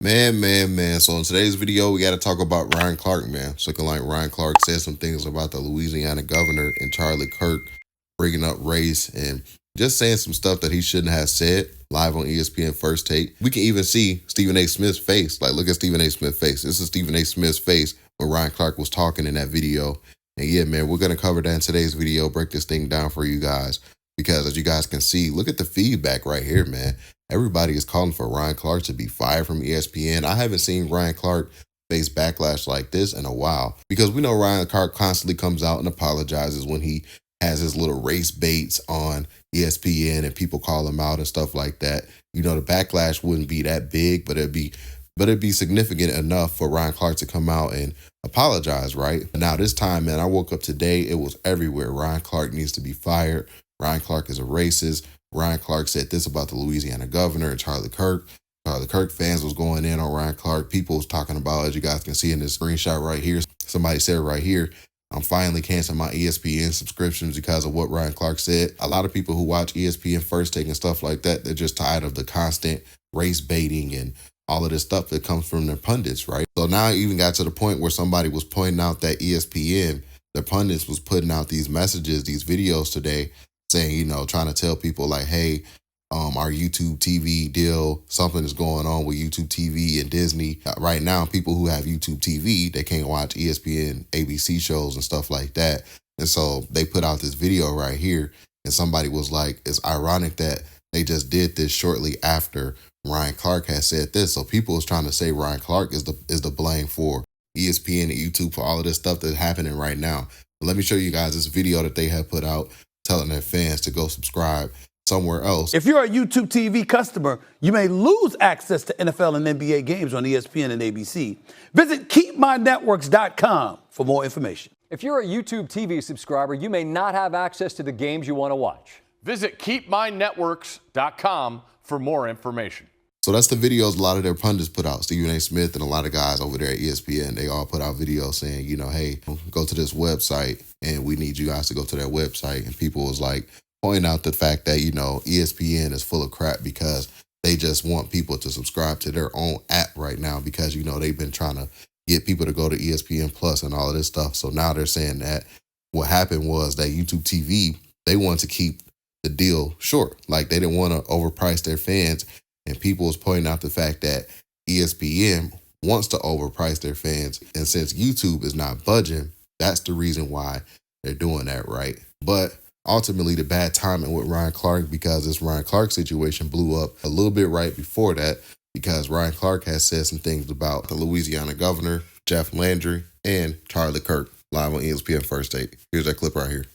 Man. So in today's video, we got to talk about Ryan Clark, man. It's looking like Ryan Clark said some things about the Louisiana governor and Charlie Kirk bringing up race and just saying some stuff that he shouldn't have said live on ESPN First Take. We can even see Stephen A. Smith's face. Like, look at Stephen A. Smith's face. This is Stephen A. Smith's face when Ryan Clark was talking in that video. And yeah, man, we're going to cover that in today's video, break this thing down for you guys. Because as you guys can see, look at the feedback right here, man. Everybody is calling for Ryan Clark to be fired from ESPN. I haven't seen Ryan Clark face backlash like this in a while, because we know Ryan Clark constantly comes out and apologizes when he has his little race baits on ESPN and people call him out and stuff like that. You know, the backlash wouldn't be that big, but it'd be significant enough for Ryan Clark to come out and apologize, right? Now this time, man, I woke up today, it was everywhere. Ryan Clark needs to be fired. Ryan Clark is a racist. Ryan Clark said this about the Louisiana governor and Charlie Kirk. Charlie Kirk fans was going in on Ryan Clark. People was talking about, as you guys can see in this screenshot right here, somebody said right here, I'm finally canceling my ESPN subscriptions because of what Ryan Clark said. A lot of people who watch ESPN First Take and stuff like that, they're just tired of the constant race baiting and all of this stuff that comes from their pundits, right? So now it even got to the point where somebody was pointing out that ESPN, the pundits was putting out these messages, these videos today, saying, you know, trying to tell people like, hey, our YouTube TV deal, something is going on with YouTube TV and Disney. Right now, people who have YouTube TV, they can't watch ESPN, ABC shows and stuff like that. And so they put out this video right here, and somebody was like, it's ironic that they just did this shortly after Ryan Clark had said this. So people was trying to say Ryan Clark is the blame for ESPN and YouTube for all of this stuff that's happening right now. But let me show you guys this video that they have put out, telling their fans to go subscribe somewhere else. If you're a YouTube TV customer, you may lose access to NFL and NBA games on ESPN and ABC. Visit keepmynetworks.com for more information. If you're a YouTube TV subscriber, you may not have access to the games you want to watch. Visit keepmynetworks.com for more information. So that's the videos a lot of their pundits put out. Stephen A. Smith and a lot of guys over there at ESPN, they all put out videos saying, you know, hey, go to this website and we need you guys to go to that website. And people was like pointing out the fact that, you know, ESPN is full of crap because they just want people to subscribe to their own app right now because, you know, they've been trying to get people to go to ESPN Plus and all of this stuff. So now they're saying that what happened was that YouTube TV, they wanted to keep the deal short. Like they didn't want to overprice their fans. And people was pointing out the fact that ESPN wants to overprice their fans. And since YouTube is not budging, that's the reason why they're doing that, right? But ultimately, the bad timing with Ryan Clark, because this Ryan Clark situation blew up a little bit right before that, because Ryan Clark has said some things about the Louisiana governor, Jeff Landry, and Charlie Kirk live on ESPN First Take. Here's that clip right here.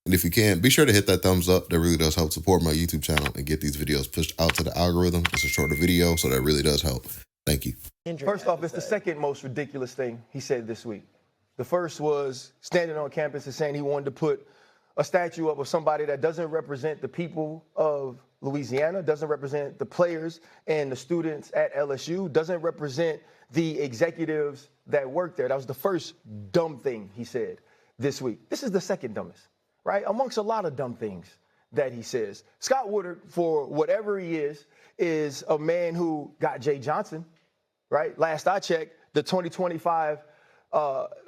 And if you can, be sure to hit that thumbs up. That really does help support my YouTube channel and get these videos pushed out to the algorithm. It's a shorter video, so that really does help. Thank you. First off, it's the second most ridiculous thing he said this week. The first was standing on campus and saying he wanted to put a statue up of somebody that doesn't represent the people of Louisiana, doesn't represent the players and the students at LSU, doesn't represent the executives that work there. That was the first dumb thing he said this week. This is the second dumbest, right? Amongst a lot of dumb things that he says. Scott Woodard, for whatever he is a man who got Jay Johnson, right? Last I checked, the 2025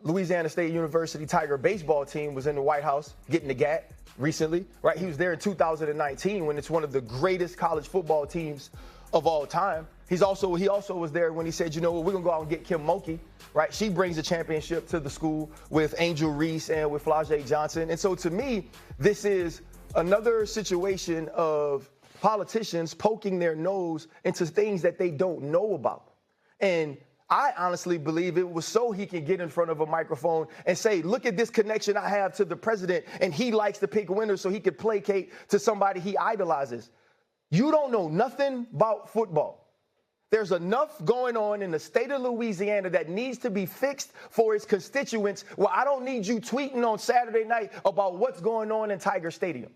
Louisiana State University Tiger baseball team was in the White House getting the GAT recently, right? He was there in 2019 when it's one of the greatest college football teams of all time. He also was there when he said, you know what, we're gonna go out and get Kim Mulkey, right? She brings a championship to the school with Angel Reese and with Flau'jae Johnson. And so to me, this is another situation of politicians poking their nose into things that they don't know about. And I honestly believe it was so he can get in front of a microphone and say, look at this connection I have to the president, and he likes to pick winners so he could placate to somebody he idolizes. You don't know nothing about football. There's enough going on in the state of Louisiana that needs to be fixed for its constituents. Well, I don't need you tweeting on Saturday night about what's going on in Tiger Stadium.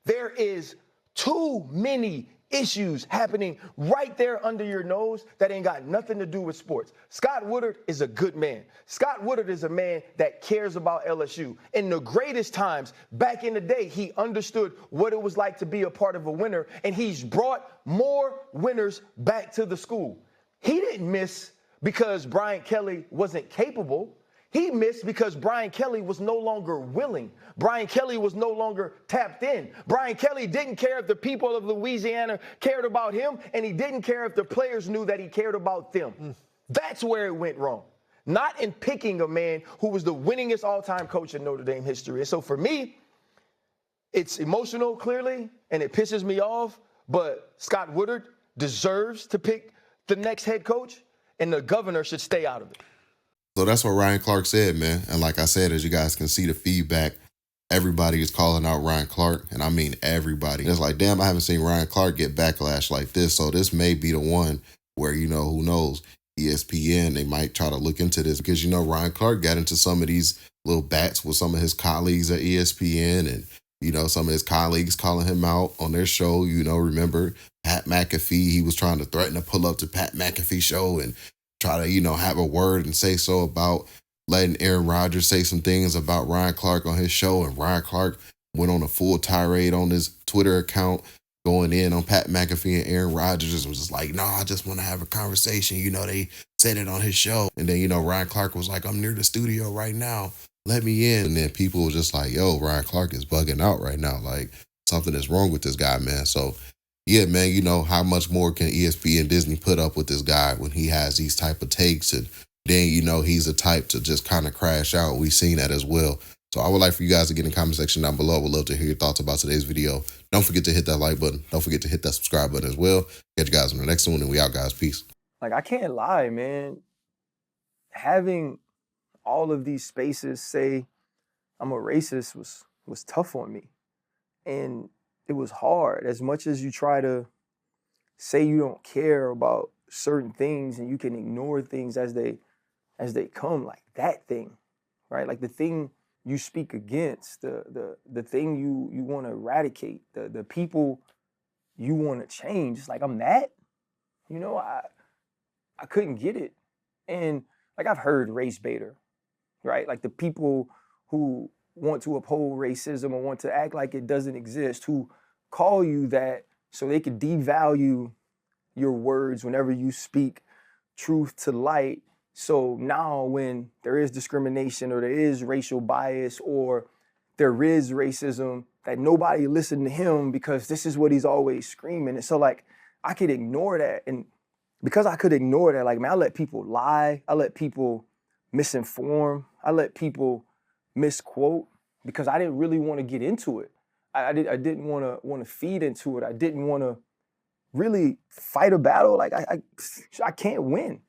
There is too many issues happening right there under your nose that ain't got nothing to do with sports. Scott Woodard is a good man. Scott Woodard is a man that cares about LSU. In the greatest times, back in the day, he understood what it was like to be a part of a winner, and he's brought more winners back to the school. He didn't miss because Brian Kelly wasn't capable. He missed because Brian Kelly was no longer willing. Brian Kelly was no longer tapped in. Brian Kelly didn't care if the people of Louisiana cared about him, and he didn't care if the players knew that he cared about them. That's where it went wrong. Not in picking a man who was the winningest all-time coach in Notre Dame history. And so for me, it's emotional, clearly, and it pisses me off, but Scott Woodard deserves to pick the next head coach, and the governor should stay out of it. So that's what Ryan Clark said, man. And like I said, as you guys can see the feedback, everybody is calling out Ryan Clark, and I mean everybody. And it's like, damn, I haven't seen Ryan Clark get backlash like this, so this may be the one where, you know, who knows, ESPN, they might try to look into this because, you know, Ryan Clark got into some of these little bats with some of his colleagues at ESPN, and, you know, some of his colleagues calling him out on their show. You know, remember Pat McAfee, he was trying to threaten to pull up to Pat McAfee show and try to, you know, have a word and say so about letting Aaron Rodgers say some things about Ryan Clark on his show. And Ryan Clark went on a full tirade on his Twitter account, going in on Pat McAfee and Aaron Rodgers, and was just like, no, I just want to have a conversation. You know, they said it on his show. And then, you know, Ryan Clark was like, I'm near the studio right now. Let me in. And then people were just like, yo, Ryan Clark is bugging out right now. Like, something is wrong with this guy, man. So, yeah, man, you know, how much more can ESPN and Disney put up with this guy when he has these type of takes? And then, you know, he's the type to just kind of crash out. We've seen that as well. So I would like for you guys to get in the comment section down below. I would love to hear your thoughts about today's video. Don't forget to hit that like button. Don't forget to hit that subscribe button as well. Catch you guys on the next one, and we out, guys. Peace. Like, I can't lie, man. Having all of these spaces say I'm a racist was tough on me. And it was hard. As much as you try to say you don't care about certain things and you can ignore things as they come, like that thing, right? Like the thing you speak against, the thing you want to eradicate, the people you want to change. It's like, I'm that. You know, I couldn't get it. And like, I've heard race baiter, right? Like the people who want to uphold racism or want to act like it doesn't exist, who call you that so they could devalue your words whenever you speak truth to light. So now when there is discrimination or there is racial bias or there is racism, that nobody listened to him because this is what he's always screaming. And so like, I could ignore that. And because I could ignore that, like, man, I let people lie. I let people misinform. I let people misquote because I didn't really want to get into it. I didn't want to feed into it. I didn't want to really fight a battle. Like I can't win.